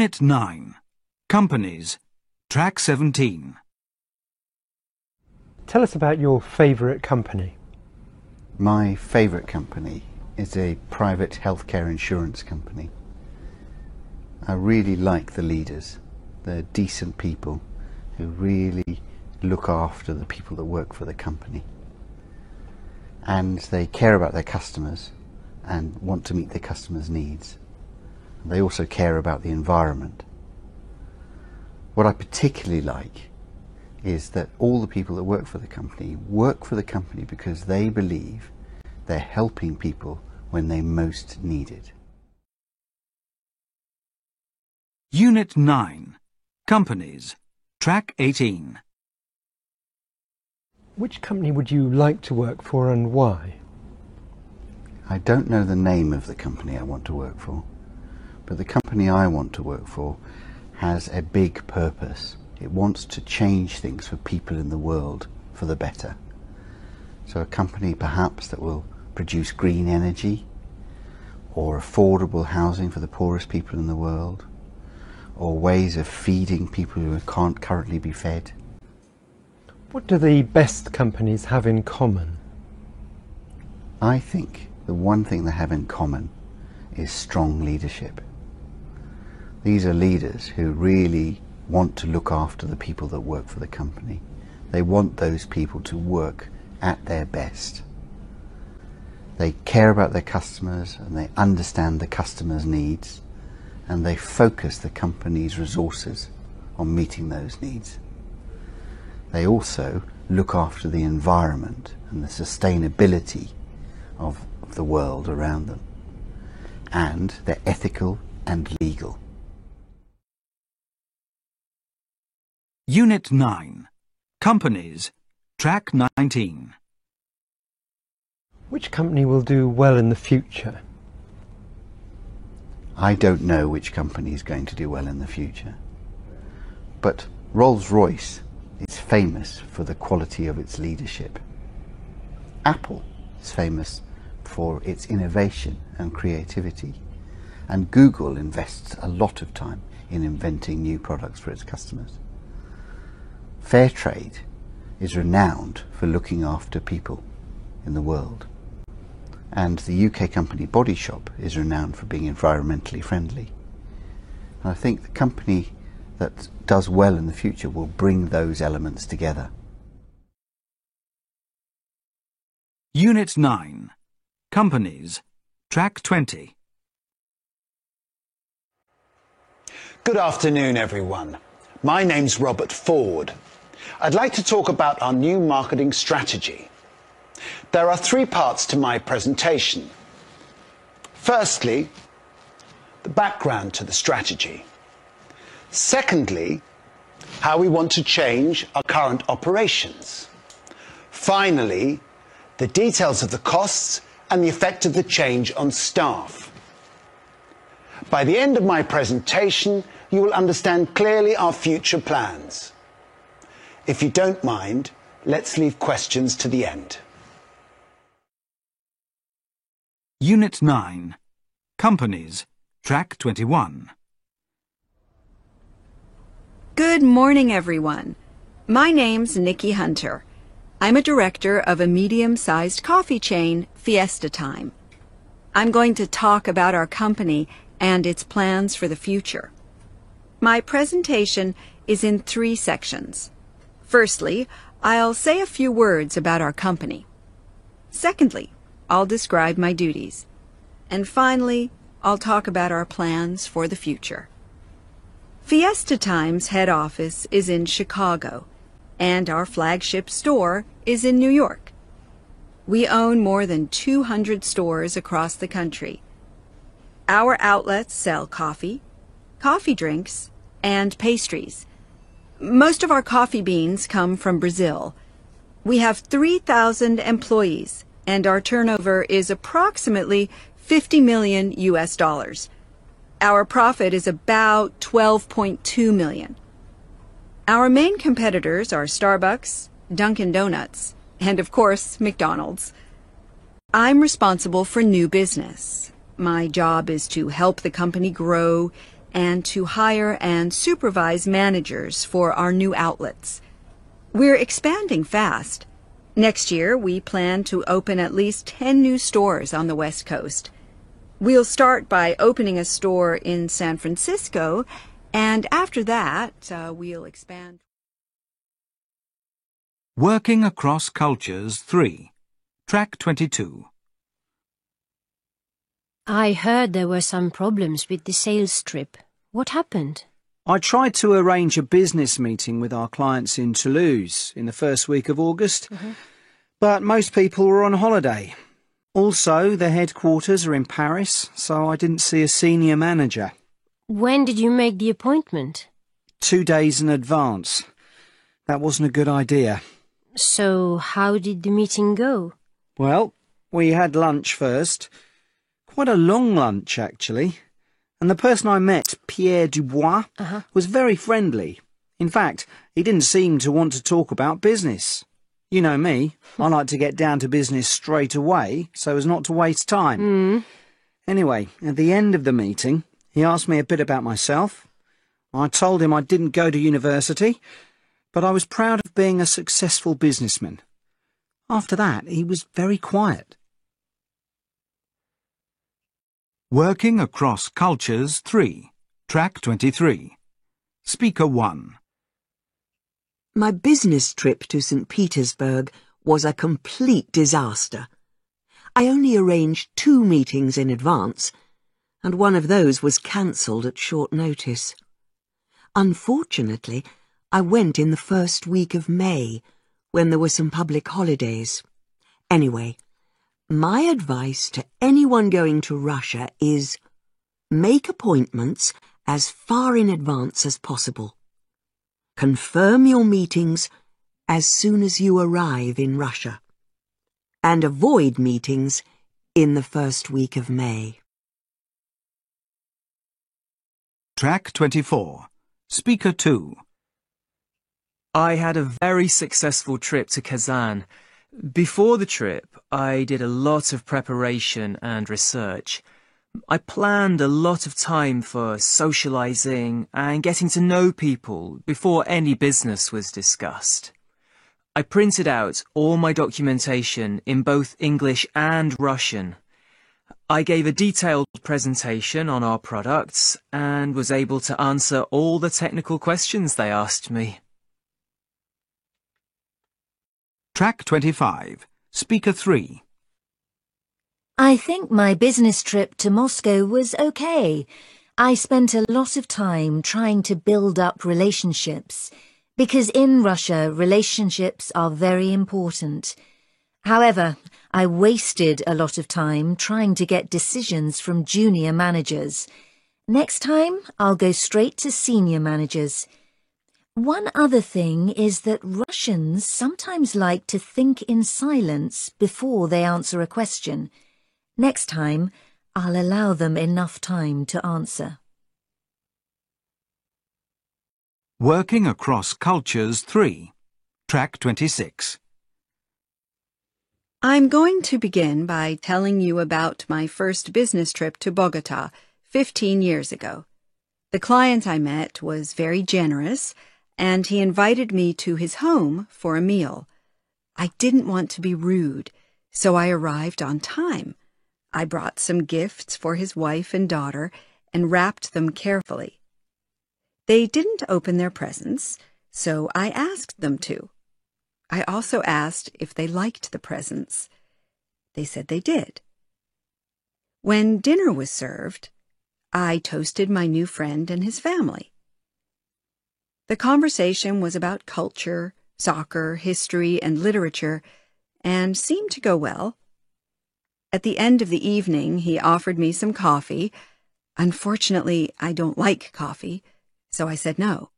Unit 9. Companies. Track 17. Tell us about your favourite company. My favourite company is a private healthcare insurance company. I really like the leaders. They're decent people who really look after the people that work for the company. And they care about their customers and want to meet their customers' needs. They also care about the environment. What I particularly like is that all the people that work for the company because they believe they're helping people when they most need it. Unit 9. Companies. Track 18. Which company would you like to work for and why? I don't know the name of the company I want to work for, but the company I want to work for has a big purpose. It wants to change things for people in the world for the better. So a company perhaps that will produce green energy, or affordable housing for the poorest people in the world, or ways of feeding people who can't currently be fed. What do the best companies have in common? I think the one thing they have in common is strong leadership. These are leaders who really want to look after the people that work for the company. They want those people to work at their best. They care about their customers and they understand the customers' needs, and they focus the company's resources on meeting those needs. They also look after the environment and the sustainability of the world around them, and they're ethical and legal. Unit 9. Companies. Track 19. Which company will do well in the future? I don't know which company is going to do well in the future, but Rolls-Royce is famous for the quality of its leadership. Apple is famous for its innovation and creativity, and Google invests a lot of time in inventing new products for its customers. Fairtrade is renowned for looking after people in the world, and the UK company Body Shop is renowned for being environmentally friendly. And I think the company that does well in the future will bring those elements together. Unit 9. Companies. Track 20. Good afternoon, everyone. My name's Robert Ford. I'd like to talk about our new marketing strategy. There are 3 parts to my presentation. Firstly, the background to the strategy. Secondly, how we want to change our current operations. Finally, the details of the costs and the effect of the change on staff. By the end of my presentation, you will understand clearly our future plans. If you don't mind, let's leave questions to the end. Unit 9. Companies. Track 21. Good morning, everyone. My name's Nikki Hunter. I'm a director of a medium-sized coffee chain, Fiesta Time. I'm going to talk about our company and its plans for the future. My presentation is in 3 sections. Firstly, I'll say a few words about our company. Secondly, I'll describe my duties. And finally, I'll talk about our plans for the future. Fiesta Time's head office is in Chicago, and our flagship store is in New York. We own more than 200 stores across the country. Our outlets sell coffee, coffee drinks, and pastries. Most of our coffee beans come from Brazil. We have 3,000 employees, and our turnover is approximately $50 million US. Our profit is about $12.2 million. Our main competitors are Starbucks, Dunkin' Donuts, and of course, McDonald's. I'm responsible for new business. My job is to help the company grow and to hire and supervise managers for our new outlets. We're expanding fast. Next year, we plan to open at least 10 new stores on the West Coast. We'll start by opening a store in San Francisco, and after that, we'll expand. Working Across Cultures 3. Track 22. I heard there were some problems with the sales trip. What happened? I tried to arrange a business meeting with our clients in Toulouse in the first week of August, but most people were on holiday. Also, their headquarters are in Paris, so I didn't see a senior manager. When did you make the appointment? 2 days in advance. That wasn't a good idea. So, how did the meeting go? Well, we had lunch first. Quite a long lunch, actually. And the person I met, Pierre Dubois, was very friendly. In fact, he didn't seem to want to talk about business. You know me, I like to get down to business straight away, so as not to waste time. Anyway, at the end of the meeting, he asked me a bit about myself. I told him I didn't go to university, but I was proud of being a successful businessman. After that, he was very quiet. Working Across Cultures 3. Track 23. Speaker 1. My business trip to St. Petersburg was a complete disaster. I only arranged 2 meetings in advance, and one of those was cancelled at short notice. Unfortunately, I went in the first week of May, when there were some public holidays. Anyway, my advice to anyone going to Russia is make appointments as far in advance as possible. Confirm your meetings as soon as you arrive in Russia. And avoid meetings in the first week of May. Track 24. Speaker 2. I had a very successful trip to Kazan. Before the trip, I did a lot of preparation and research. I planned a lot of time for socializing and getting to know people before any business was discussed. I printed out all my documentation in both English and Russian. I gave a detailed presentation on our products and was able to answer all the technical questions they asked me. Track 25. Speaker 3. I think my business trip to Moscow was okay. I spent a lot of time trying to build up relationships, because in Russia, relationships are very important. However, I wasted a lot of time trying to get decisions from junior managers. Next time, I'll go straight to senior managers. One other thing is that Russians sometimes like to think in silence before they answer a question. Next time, I'll allow them enough time to answer. Working Across Cultures 3. Track 26. I'm going to begin by telling you about my first business trip to Bogota 15 years ago. The client I met was very generous, and he invited me to his home for a meal. I didn't want to be rude, so I arrived on time. I brought some gifts for his wife and daughter and wrapped them carefully. They didn't open their presents, so I asked them to. I also asked if they liked the presents. They said they did. When dinner was served, I toasted my new friend and his family. The conversation was about culture, soccer, history, and literature, and seemed to go well. At the end of the evening, he offered me some coffee. Unfortunately, I don't like coffee, so I said no.